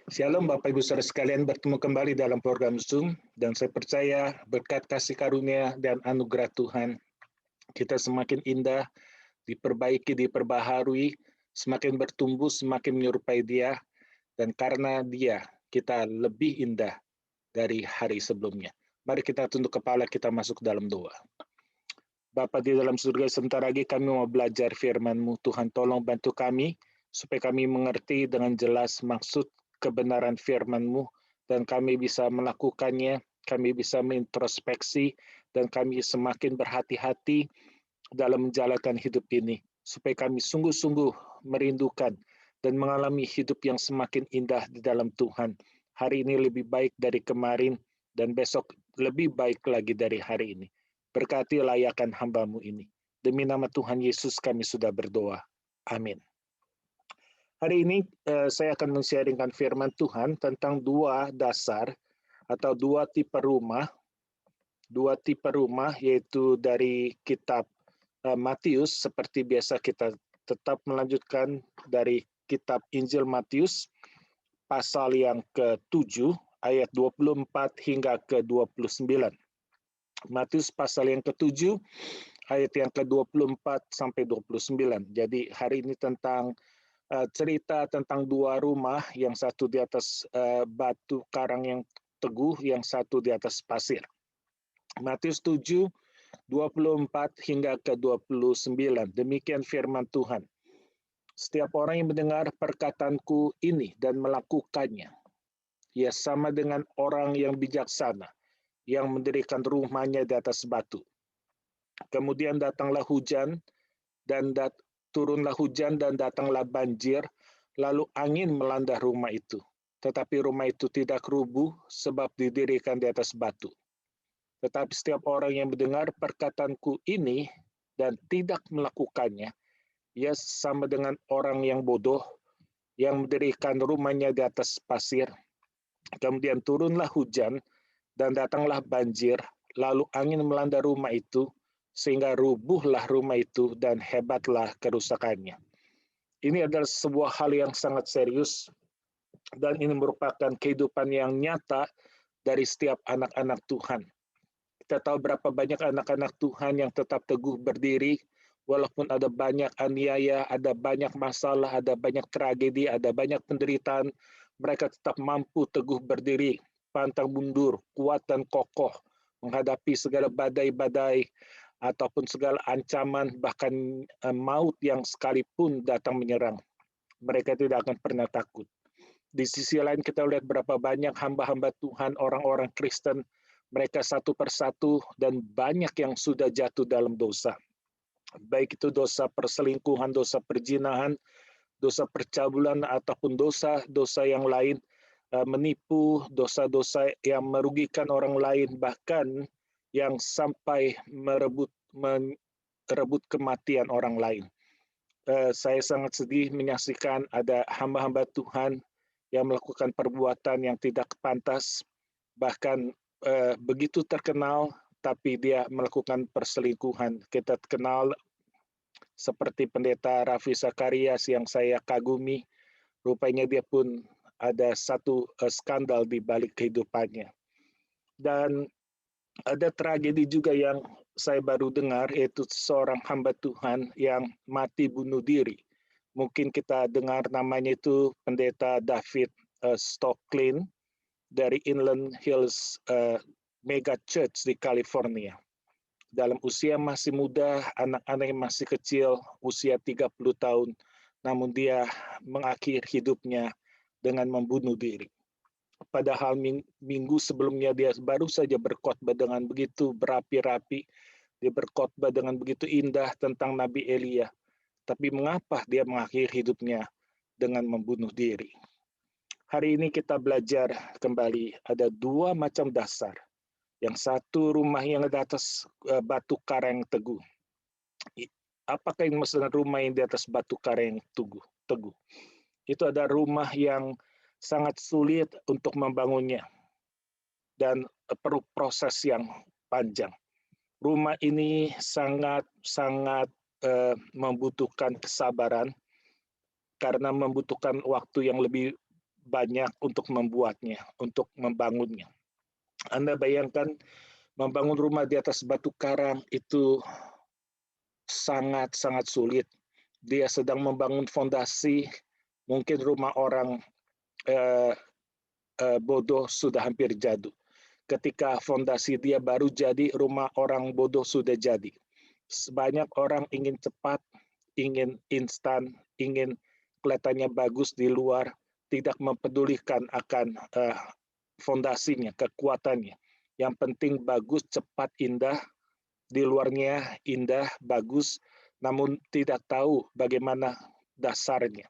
Shalom Bapak Ibu Saudara sekalian, bertemu kembali dalam program Zoom, dan saya percaya berkat kasih karunia dan anugerah Tuhan, kita semakin indah, diperbaiki, diperbaharui, semakin bertumbuh, semakin menyerupai Dia, dan karena Dia kita lebih indah dari hari sebelumnya. Mari kita tunduk kepala, kita masuk dalam doa. Bapa di dalam surga, sebentar lagi kami mau belajar firman-Mu. Tuhan, tolong bantu kami supaya kami mengerti dengan jelas maksud kebenaran firman-Mu dan kami bisa melakukannya, kami bisa mengintrospeksi, dan kami semakin berhati-hati dalam menjalankan hidup ini, supaya kami sungguh-sungguh merindukan dan mengalami hidup yang semakin indah di dalam Tuhan. Hari ini lebih baik dari kemarin, dan besok lebih baik lagi dari hari ini. Berkati layakan hamba-Mu ini. Demi nama Tuhan Yesus kami sudah berdoa. Amin. Hari ini saya akan men-sharingkan firman Tuhan tentang dua dasar atau dua tipe rumah. Dua tipe rumah, yaitu dari kitab Matius. Seperti biasa kita tetap melanjutkan dari kitab Injil Matius pasal yang ke-7 ayat 24 hingga ke-29. Matius pasal yang ke-7 ayat yang ke-24 sampai 29. Jadi hari ini tentang cerita tentang dua rumah, yang satu di atas batu karang yang teguh, yang satu di atas pasir. Matius 7 24 hingga ke-29. Demikian firman Tuhan. Setiap orang yang mendengar perkataanku ini dan melakukannya, ia sama dengan orang yang bijaksana yang mendirikan rumahnya di atas batu. Kemudian datanglah hujan dan turunlah hujan dan datanglah banjir, lalu angin melanda rumah itu. Tetapi rumah itu tidak rubuh sebab didirikan di atas batu. Tetapi setiap orang yang mendengar perkataanku ini dan tidak melakukannya, ia sama dengan orang yang bodoh yang mendirikan rumahnya di atas pasir. Kemudian turunlah hujan dan datanglah banjir, lalu angin melanda rumah itu, sehingga rubuhlah rumah itu dan hebatlah kerusakannya. Ini adalah sebuah hal yang sangat serius, dan ini merupakan kehidupan yang nyata dari setiap anak-anak Tuhan. Kita tahu berapa banyak anak-anak Tuhan yang tetap teguh berdiri, walaupun ada banyak aniaya, ada banyak masalah, ada banyak tragedi, ada banyak penderitaan, mereka tetap mampu teguh berdiri, pantang mundur, kuat dan kokoh, menghadapi segala badai-badai, ataupun segala ancaman, bahkan maut yang sekalipun datang menyerang. Mereka tidak akan pernah takut. Di sisi lain kita lihat berapa banyak hamba-hamba Tuhan, orang-orang Kristen, mereka satu persatu dan banyak yang sudah jatuh dalam dosa. Baik itu dosa perselingkuhan, dosa perzinahan, dosa percabulan, ataupun dosa-dosa yang lain, menipu, dosa-dosa yang merugikan orang lain, bahkan yang sampai merebut kematian orang lain. Saya sangat sedih menyaksikan ada hamba-hamba Tuhan yang melakukan perbuatan yang tidak pantas, bahkan begitu terkenal, tapi dia melakukan perselingkuhan. Kita kenal seperti pendeta Raffi Sakarias yang saya kagumi, rupanya dia pun ada satu skandal di balik kehidupannya. Dan ada tragedi juga yang saya baru dengar, yaitu seorang hamba Tuhan yang mati bunuh diri. Mungkin kita dengar namanya itu pendeta David Stocklin dari Inland Hills Mega Church di California. Dalam usia masih muda, anak-anak yang masih kecil, usia 30 tahun, namun dia mengakhiri hidupnya dengan membunuh diri. Padahal minggu sebelumnya dia baru saja berkhotbah dengan begitu berapi-rapi, dia berkhotbah dengan begitu indah tentang Nabi Elia. Tapi mengapa dia mengakhiri hidupnya dengan membunuh diri? Hari ini kita belajar kembali ada dua macam dasar. Yang satu rumah yang di atas batu karang teguh. Apakah yang maksudnya rumah yang di atas batu karang teguh? Itu ada rumah yang sangat sulit untuk membangunnya dan perlu proses yang panjang. Rumah ini sangat membutuhkan kesabaran karena membutuhkan waktu yang lebih banyak untuk membuatnya, untuk membangunnya. Anda bayangkan membangun rumah di atas batu karang itu sangat-sangat sulit. Dia sedang membangun fondasi, mungkin rumah orang eh, bodoh sudah hampir jatuh. Ketika fondasi dia baru jadi, rumah orang bodoh sudah jadi. Banyak orang ingin cepat, ingin instan, ingin kelihatannya bagus di luar, tidak mempedulikan akan fondasinya, kekuatannya. Yang penting bagus, cepat, indah, di luarnya indah, bagus, namun tidak tahu bagaimana dasarnya.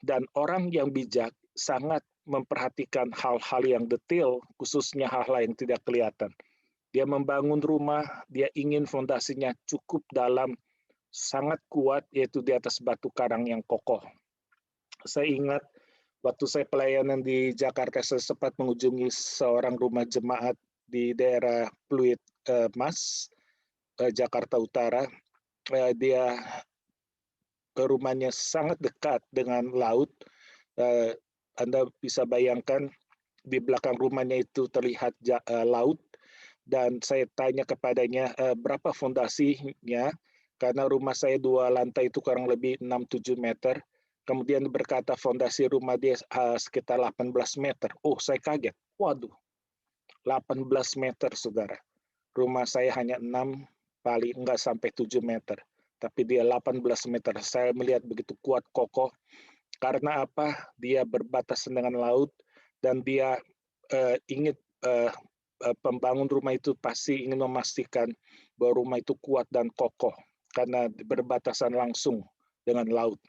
Dan orang yang bijak sangat memperhatikan hal-hal yang detail, khususnya hal-hal yang tidak kelihatan. Dia membangun rumah, dia ingin fondasinya cukup dalam, sangat kuat, yaitu di atas batu karang yang kokoh. Saya ingat waktu saya pelayanan di Jakarta, saya sempat mengunjungi seorang rumah jemaat di daerah Pluit Mas, Jakarta Utara. Dia rumahnya sangat dekat dengan laut. Anda bisa bayangkan di belakang rumahnya itu terlihat laut, dan saya tanya kepadanya berapa fondasinya, karena rumah saya 2 lantai itu kurang lebih 6-7 meter. Kemudian berkata fondasi rumah dia sekitar 18 meter. Oh, saya kaget. Waduh, 18 meter, saudara. Rumah saya hanya 6, paling enggak sampai 7 meter. Tapi dia 18 meter. Saya melihat begitu kuat, kokoh. Karena apa? Dia berbatasan dengan laut, dan dia ingin pembangun rumah itu pasti ingin memastikan bahwa rumah itu kuat dan kokoh karena berbatasan langsung dengan laut.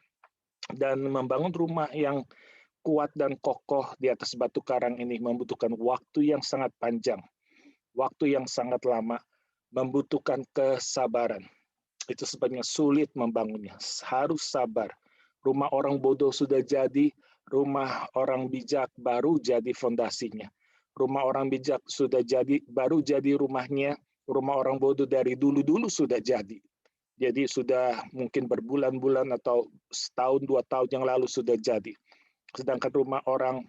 Dan membangun rumah yang kuat dan kokoh di atas batu karang ini membutuhkan waktu yang sangat panjang, waktu yang sangat lama, membutuhkan kesabaran. Itu sebabnya sulit membangunnya, harus sabar. Rumah orang bodoh sudah jadi, rumah orang bijak baru jadi fondasinya. Rumah orang bijak sudah jadi, baru jadi rumahnya. Rumah orang bodoh dari dulu-dulu sudah jadi. Jadi sudah mungkin berbulan-bulan atau setahun, 2 tahun yang lalu sudah jadi. Sedangkan rumah orang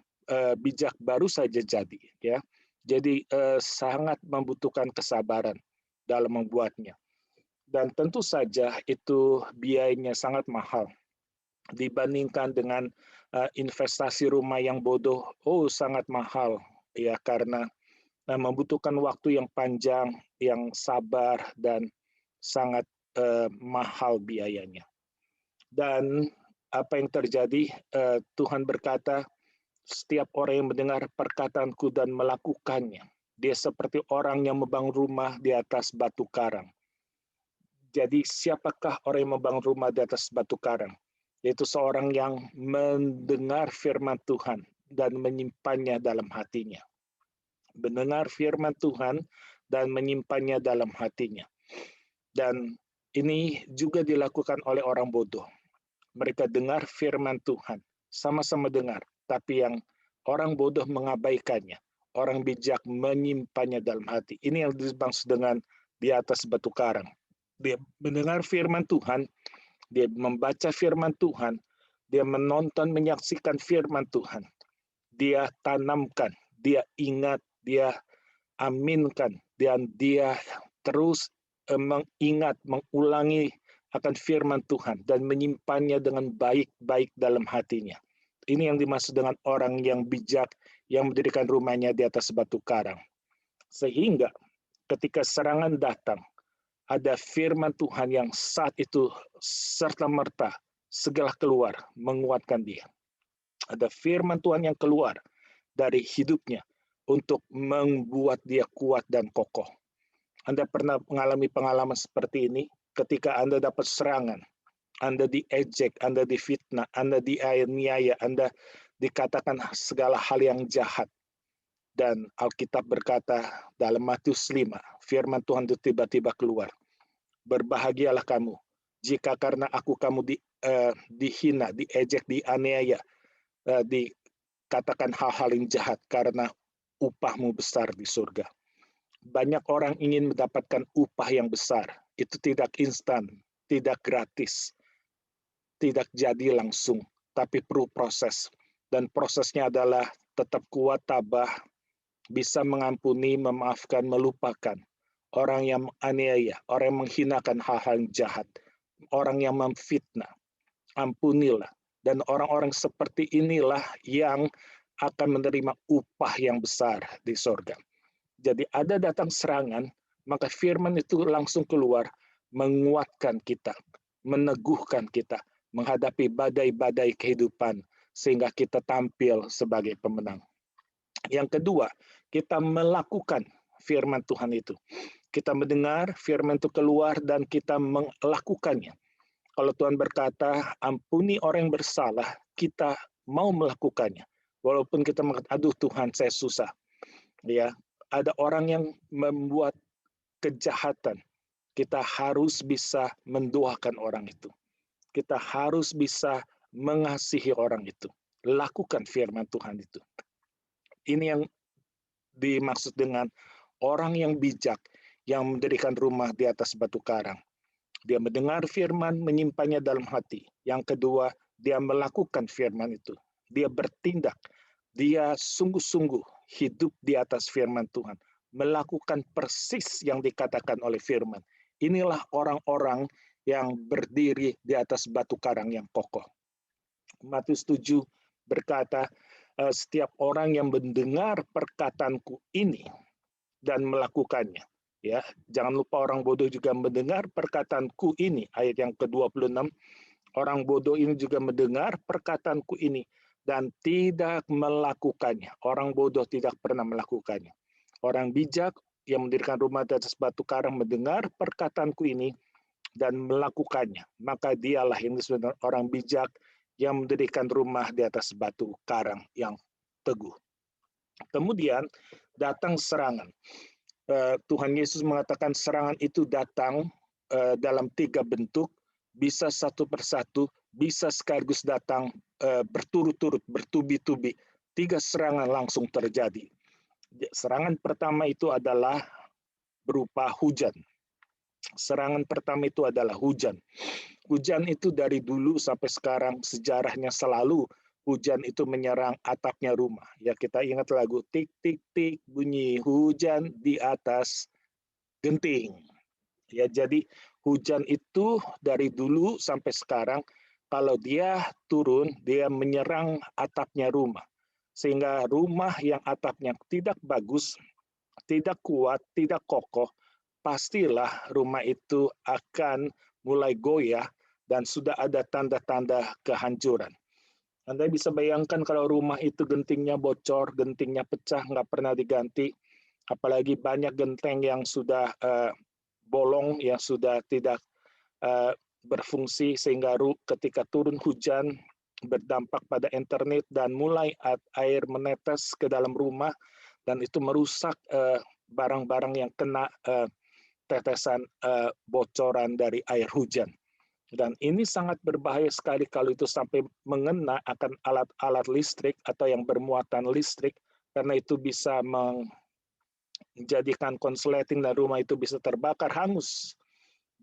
bijak baru saja jadi. Ya. Jadi sangat membutuhkan kesabaran dalam membuatnya. Dan tentu saja itu biayanya sangat mahal dibandingkan dengan investasi rumah yang bodoh. Oh, sangat mahal ya, karena membutuhkan waktu yang panjang, yang sabar, dan sangat mahal biayanya. Dan apa yang terjadi? Tuhan berkata, setiap orang yang mendengar perkataanku dan melakukannya, dia seperti orang yang membangun rumah di atas batu karang. Jadi siapakah orang yang membangun rumah di atas batu karang? Yaitu seorang yang mendengar firman Tuhan dan menyimpannya dalam hatinya. Mendengar firman Tuhan dan menyimpannya dalam hatinya. Dan ini juga dilakukan oleh orang bodoh. Mereka dengar firman Tuhan, sama-sama dengar, tapi yang orang bodoh mengabaikannya. Orang bijak menyimpannya dalam hati. Ini yang dimaksud dengan di atas batu karang. Dia mendengar firman Tuhan, dia membaca firman Tuhan, dia menonton, menyaksikan firman Tuhan. Dia tanamkan, dia ingat, dia aminkan, dan dia terus mengingat, mengulangi akan firman Tuhan dan menyimpannya dengan baik-baik dalam hatinya. Ini yang dimaksud dengan orang yang bijak yang mendirikan rumahnya di atas batu karang. Sehingga ketika serangan datang, ada firman Tuhan yang saat itu serta-merta segera keluar menguatkan dia. Ada firman Tuhan yang keluar dari hidupnya untuk membuat dia kuat dan kokoh. Anda pernah mengalami pengalaman seperti ini? Ketika Anda dapat serangan, Anda diejek, Anda difitnah, Anda dianiaya, Anda dikatakan segala hal yang jahat. Dan Alkitab berkata dalam Matius 5, firman Tuhan itu tiba-tiba keluar. Berbahagialah kamu jika karena aku kamu dihina, diejek, dianiaya, dikatakan hal-hal yang jahat, karena upahmu besar di surga. Banyak orang ingin mendapatkan upah yang besar. Itu tidak instan, tidak gratis, tidak jadi langsung, tapi perlu proses. dan prosesnya adalah tetap kuat, tabah, bisa mengampuni, memaafkan, melupakan orang yang menganiaya, orang yang menghinakan hal-hal jahat, orang yang memfitnah. Ampunilah. Dan orang-orang seperti inilah yang akan menerima upah yang besar di sorga. Jadi ada datang serangan, maka firman itu langsung keluar, menguatkan kita, meneguhkan kita, menghadapi badai-badai kehidupan, sehingga kita tampil sebagai pemenang. Yang kedua, kita melakukan firman Tuhan itu. Kita mendengar firman itu keluar dan kita melakukannya. Kalau Tuhan berkata, ampuni orang yang bersalah, kita mau melakukannya. Walaupun kita mengatakan, aduh Tuhan, saya susah. Ya, ada orang yang membuat kejahatan. Kita harus bisa mendoakan orang itu. Kita harus bisa mengasihi orang itu. Lakukan firman Tuhan itu. Ini yang dimaksud dengan orang yang bijak, yang mendirikan rumah di atas batu karang. Dia mendengar firman, menyimpannya dalam hati. Yang kedua, dia melakukan firman itu. Dia bertindak. Dia sungguh-sungguh hidup di atas firman Tuhan. Melakukan persis yang dikatakan oleh firman. Inilah orang-orang yang berdiri di atas batu karang yang kokoh. Matius 7 berkata, setiap orang yang mendengar perkataanku ini dan melakukannya. Ya, jangan lupa orang bodoh juga mendengar perkataanku ini, ayat yang ke-26. Orang bodoh ini juga mendengar perkataanku ini dan tidak melakukannya. Orang bodoh tidak pernah melakukannya. Orang bijak yang mendirikan rumah di atas batu karang mendengar perkataanku ini dan melakukannya. Maka dialah yang disebut orang bijak yang mendirikan rumah di atas batu karang yang teguh. Kemudian datang serangan. Tuhan Yesus mengatakan serangan itu datang dalam 3 bentuk, bisa satu persatu, bisa sekaligus datang berturut-turut, bertubi-tubi. 3 serangan langsung terjadi. Serangan pertama itu adalah berupa hujan. Serangan pertama itu adalah hujan. Hujan itu dari dulu sampai sekarang sejarahnya selalu hujan itu menyerang atapnya rumah. Ya, kita ingat lagu tik tik tik bunyi hujan di atas genting. Ya, jadi hujan itu dari dulu sampai sekarang kalau dia turun dia menyerang atapnya rumah. Sehingga rumah yang atapnya tidak bagus, tidak kuat, tidak kokoh, pastilah rumah itu akan mulai goyah dan sudah ada tanda-tanda kehancuran. Anda bisa bayangkan kalau rumah itu gentingnya bocor, gentingnya pecah, nggak pernah diganti, apalagi banyak genteng yang sudah bolong, yang sudah tidak berfungsi, sehingga ketika turun hujan berdampak pada internet dan mulai air menetes ke dalam rumah, dan itu merusak barang-barang yang kena tetesan bocoran dari air hujan. Dan ini sangat berbahaya sekali kalau itu sampai mengena akan alat-alat listrik atau yang bermuatan listrik, karena itu bisa menjadikan konsleting dan rumah itu bisa terbakar, hangus.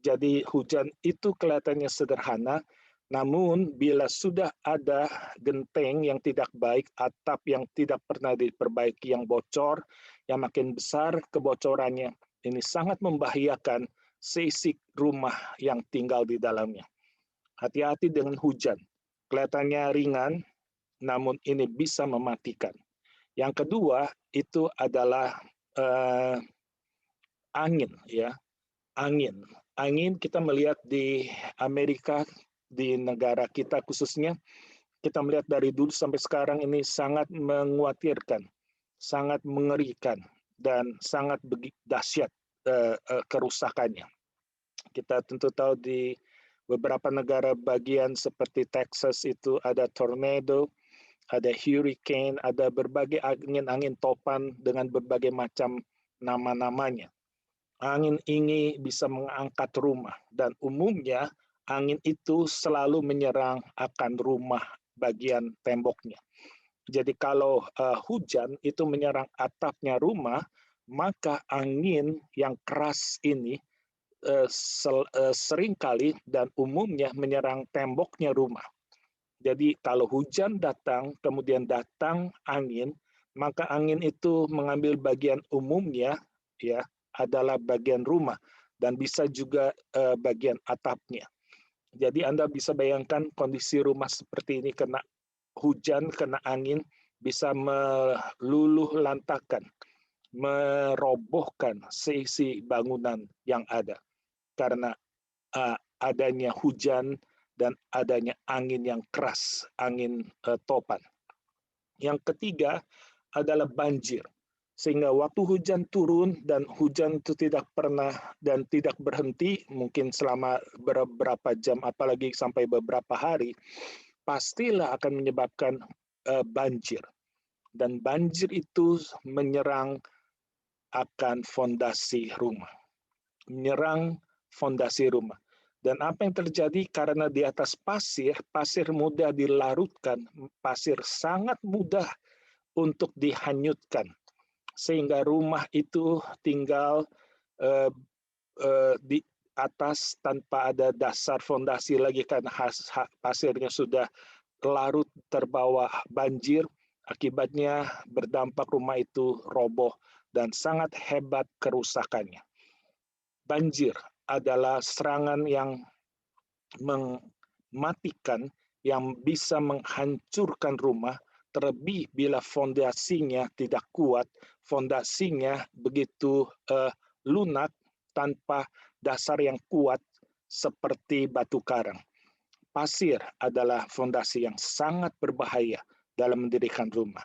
Jadi hujan itu kelihatannya sederhana, namun bila sudah ada genteng yang tidak baik, atap yang tidak pernah diperbaiki, yang bocor, yang makin besar kebocorannya, ini sangat membahayakan seisi rumah yang tinggal di dalamnya. Hati-hati dengan hujan. Kelihatannya ringan, namun ini bisa mematikan. Yang kedua itu adalah angin, ya. Angin kita melihat di Amerika, di negara kita khususnya, kita melihat dari dulu sampai sekarang ini sangat mengkhawatirkan, sangat mengerikan, dan sangat dahsyat kerusakannya. Kita tentu tahu di beberapa negara bagian seperti Texas itu ada tornado, ada hurricane, ada berbagai angin topan dengan berbagai macam nama-namanya. Angin ini bisa mengangkat rumah, dan umumnya angin itu selalu menyerang akan rumah bagian temboknya. Jadi kalau hujan itu menyerang atapnya rumah, maka angin yang keras ini seringkali dan umumnya menyerang temboknya rumah. Jadi kalau hujan datang, kemudian datang angin, maka angin itu mengambil bagian umumnya, ya, adalah bagian rumah dan bisa juga bagian atapnya. Jadi Anda bisa bayangkan kondisi rumah seperti ini kena hujan, kena angin, bisa meluluh lantakan, merobohkan seisi bangunan yang ada karena adanya hujan dan adanya angin yang keras, angin topan. Yang ketiga adalah banjir. Sehingga waktu hujan turun dan hujan itu tidak pernah dan tidak berhenti, mungkin selama beberapa jam, apalagi sampai beberapa hari, pastilah akan menyebabkan banjir. Dan banjir itu menyerang akan fondasi rumah. Menyerang fondasi rumah. Dan apa yang terjadi karena di atas pasir, pasir mudah dilarutkan, pasir sangat mudah untuk dihanyutkan. Sehingga rumah itu tinggal di atas tanpa ada dasar fondasi lagi karena pasirnya sudah larut terbawa banjir. Akibatnya berdampak rumah itu roboh dan sangat hebat kerusakannya. Banjir adalah serangan yang mematikan, yang bisa menghancurkan rumah, terlebih bila fondasinya tidak kuat, fondasinya begitu lunak tanpa dasar yang kuat seperti batu karang. Pasir adalah fondasi yang sangat berbahaya dalam mendirikan rumah.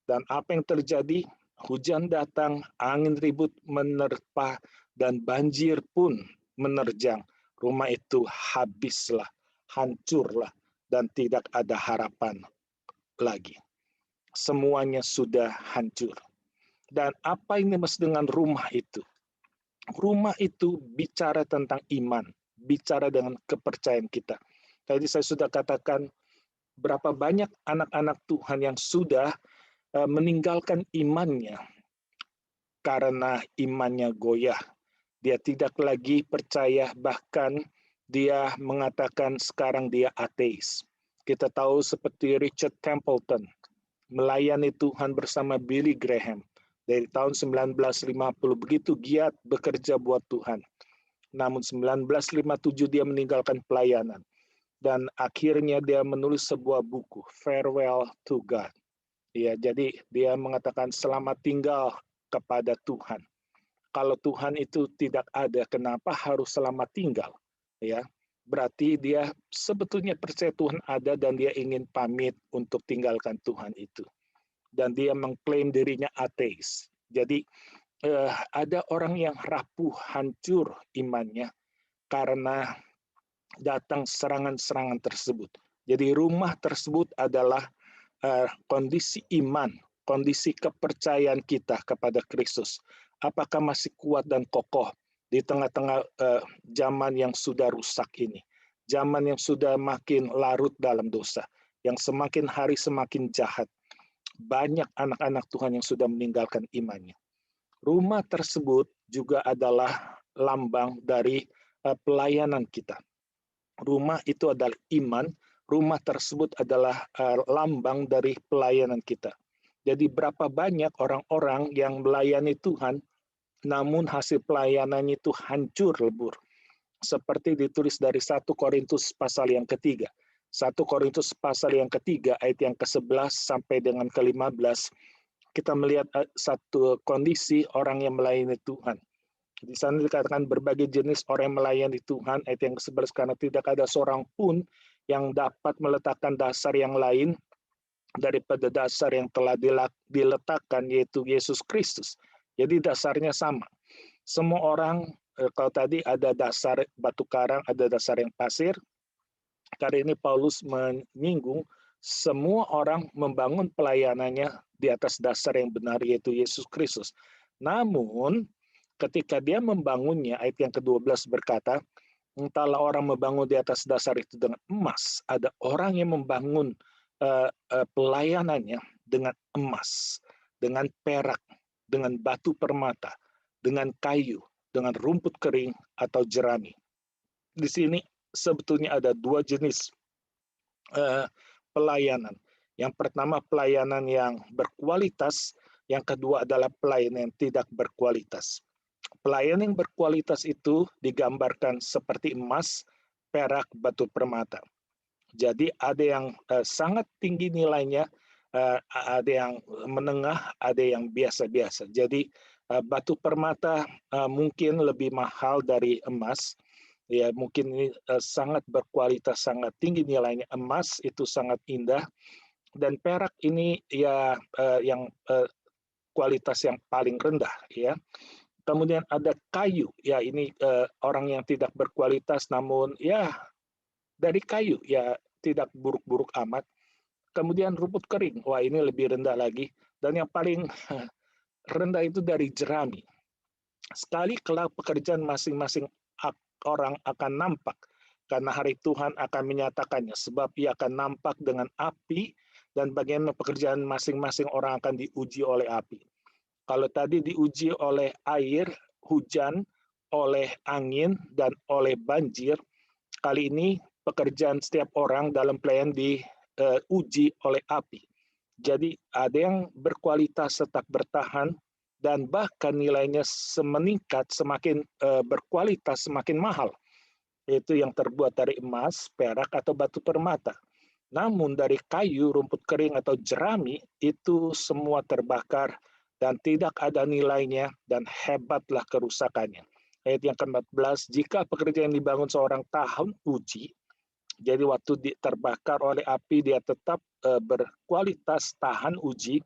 Dan apa yang terjadi? Hujan datang, angin ribut menerpa, dan banjir pun menerjang. Rumah itu habislah, hancurlah, dan tidak ada harapan lagi. Semuanya sudah hancur. Dan apa ini maksud dengan rumah itu? Rumah itu bicara tentang iman, bicara dengan kepercayaan kita. Tadi saya sudah katakan berapa banyak anak-anak Tuhan yang sudah meninggalkan imannya karena imannya goyah. Dia tidak lagi percaya, bahkan dia mengatakan sekarang dia ateis. Kita tahu seperti Richard Templeton, melayani Tuhan bersama Billy Graham. Dari tahun 1950 begitu giat bekerja buat Tuhan. Namun 1957 dia meninggalkan pelayanan. Dan akhirnya dia menulis sebuah buku, Farewell to God. Ya, jadi dia mengatakan selamat tinggal kepada Tuhan. Kalau Tuhan itu tidak ada, kenapa harus selamat tinggal? Ya, berarti dia sebetulnya percaya Tuhan ada dan dia ingin pamit untuk tinggalkan Tuhan itu. Dan dia mengklaim dirinya ateis. Jadi ada orang yang rapuh, hancur imannya karena datang serangan-serangan tersebut. Jadi rumah tersebut adalah kondisi iman, kondisi kepercayaan kita kepada Kristus. Apakah masih kuat dan kokoh di tengah-tengah zaman yang sudah rusak ini? Zaman yang sudah makin larut dalam dosa, yang semakin hari semakin jahat. Banyak anak-anak Tuhan yang sudah meninggalkan imannya. Rumah tersebut juga adalah lambang dari pelayanan kita. Rumah itu adalah iman, rumah tersebut adalah lambang dari pelayanan kita. Jadi berapa banyak orang-orang yang melayani Tuhan, namun hasil pelayanannya itu hancur lebur. Seperti ditulis dari 1 Korintus pasal yang ketiga. 1 Korintus pasal yang ketiga, ayat yang ke-11 sampai dengan ke-15, kita melihat satu kondisi orang yang melayani Tuhan. Di sana dikatakan berbagai jenis orang yang melayani Tuhan, ayat yang ke-11, karena tidak ada seorang pun yang dapat meletakkan dasar yang lain daripada dasar yang telah diletakkan, yaitu Yesus Kristus. Jadi dasarnya sama. Semua orang, kalau tadi ada dasar batu karang, ada dasar yang pasir. Kali ini Paulus menyinggung semua orang membangun pelayanannya di atas dasar yang benar, yaitu Yesus Kristus. Namun, ketika dia membangunnya, ayat yang ke-12 berkata, entahlah orang membangun di atas dasar itu dengan emas, ada orang yang membangun pelayanannya dengan emas, dengan perak, dengan batu permata, dengan kayu, dengan rumput kering atau jerami. Di sini sebetulnya ada dua jenis pelayanan. Yang pertama pelayanan yang berkualitas, yang kedua adalah pelayanan yang tidak berkualitas. Pelayanan yang berkualitas itu digambarkan seperti emas, perak, batu permata. Jadi ada yang sangat tinggi nilainya, ada yang menengah, ada yang biasa-biasa. Jadi batu permata mungkin lebih mahal dari emas. Ya, mungkin ini sangat berkualitas, sangat tinggi nilainya. Emas itu sangat indah, dan perak ini ya yang kualitas yang paling rendah, ya. Kemudian ada kayu, ya ini orang yang tidak berkualitas, namun ya dari kayu, ya tidak buruk-buruk amat. Kemudian rumput kering, wah ini lebih rendah lagi. Dan yang paling rendah itu dari jerami. Sekali kelak pekerjaan masing-masing orang akan nampak, karena hari Tuhan akan menyatakannya, sebab ia akan nampak dengan api, dan bagaimana pekerjaan masing-masing orang akan diuji oleh api. Kalau tadi diuji oleh air, hujan, oleh angin, dan oleh banjir, kali ini pekerjaan setiap orang dalam pelayanan diuji oleh api. Jadi ada yang berkualitas tetap bertahan, dan bahkan nilainya meningkat, semakin berkualitas, semakin mahal. Itu yang terbuat dari emas, perak, atau batu permata. Namun dari kayu, rumput kering, atau jerami, itu semua terbakar dan tidak ada nilainya, dan hebatlah kerusakannya. Ayat yang ke-14, jika pekerjaan yang dibangun seorang tahun uji, jadi waktu terbakar oleh api dia tetap berkualitas tahan uji,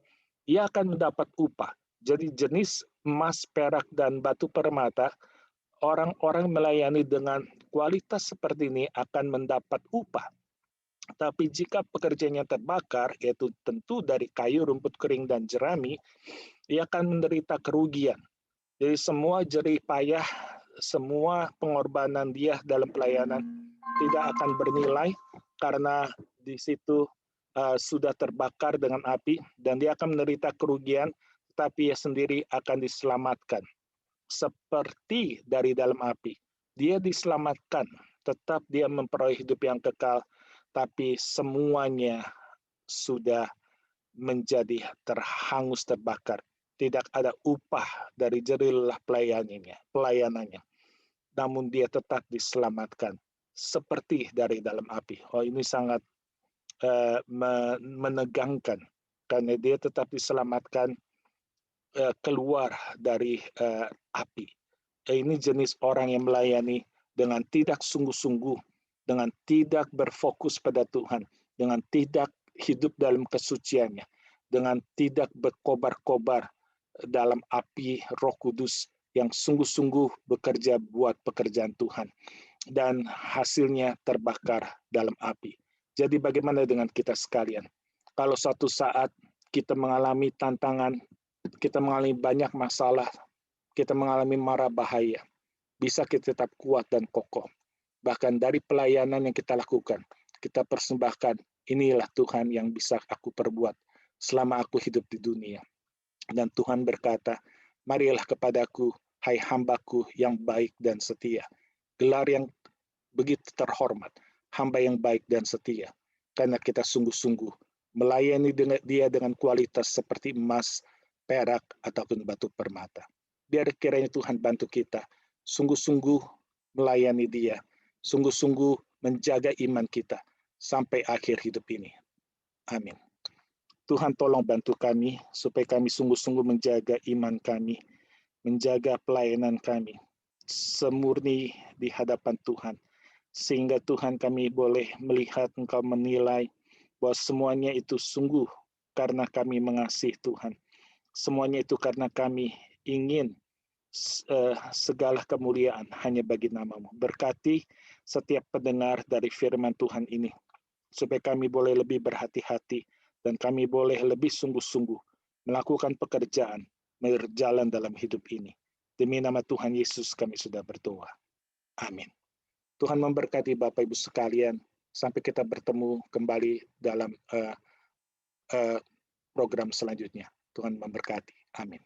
ia akan mendapat upah. Jadi jenis emas, perak, dan batu permata, orang-orang melayani dengan kualitas seperti ini akan mendapat upah. Tapi jika pekerjaannya terbakar, yaitu tentu dari kayu, rumput kering, dan jerami, ia akan menderita kerugian. Jadi semua jerih payah, semua pengorbanan dia dalam pelayanan tidak akan bernilai, karena di situ sudah terbakar dengan api, dan dia akan menderita kerugian, tetapi ia sendiri akan diselamatkan. Seperti dari dalam api, dia diselamatkan, tetap dia memperoleh hidup yang kekal, tapi semuanya sudah menjadi terhangus, terbakar. Tidak ada upah dari jerih lelah pelayanannya. Namun dia tetap diselamatkan seperti dari dalam api. Oh, ini sangat menegangkan, karena dia tetap diselamatkan keluar dari api. Ini jenis orang yang melayani dengan tidak sungguh-sungguh, dengan tidak berfokus pada Tuhan, dengan tidak hidup dalam kesuciannya, dengan tidak berkobar-kobar dalam api Roh Kudus yang sungguh-sungguh bekerja buat pekerjaan Tuhan, dan hasilnya terbakar dalam api. Jadi bagaimana dengan kita sekalian? Kalau suatu saat kita mengalami tantangan, kita mengalami banyak masalah, kita mengalami mara bahaya, bisa kita tetap kuat dan kokoh. Bahkan dari pelayanan yang kita lakukan, kita persembahkan, inilah Tuhan yang bisa aku perbuat selama aku hidup di dunia. Dan Tuhan berkata, marilah kepadaku, hai hambaku yang baik dan setia. Gelar yang begitu terhormat, hamba yang baik dan setia. Karena kita sungguh-sungguh melayani dia dengan kualitas seperti emas, perak, ataupun batu permata. Biar kiranya Tuhan bantu kita sungguh-sungguh melayani dia, sungguh-sungguh menjaga iman kita sampai akhir hidup ini. Amin. Tuhan tolong bantu kami supaya kami sungguh-sungguh menjaga iman kami, menjaga pelayanan kami semurni di hadapan Tuhan, sehingga Tuhan kami boleh melihat Engkau menilai bahwa semuanya itu sungguh karena kami mengasihi Tuhan. Semuanya itu karena kami ingin segala kemuliaan hanya bagi nama-Mu. Berkati setiap pendengar dari firman Tuhan ini, supaya kami boleh lebih berhati-hati, dan kami boleh lebih sungguh-sungguh melakukan pekerjaan, berjalan dalam hidup ini. Demi nama Tuhan Yesus kami sudah berdoa. Amin. Tuhan memberkati Bapak Ibu sekalian. Sampai kita bertemu kembali dalam program selanjutnya. Tuhan memberkati. Amin.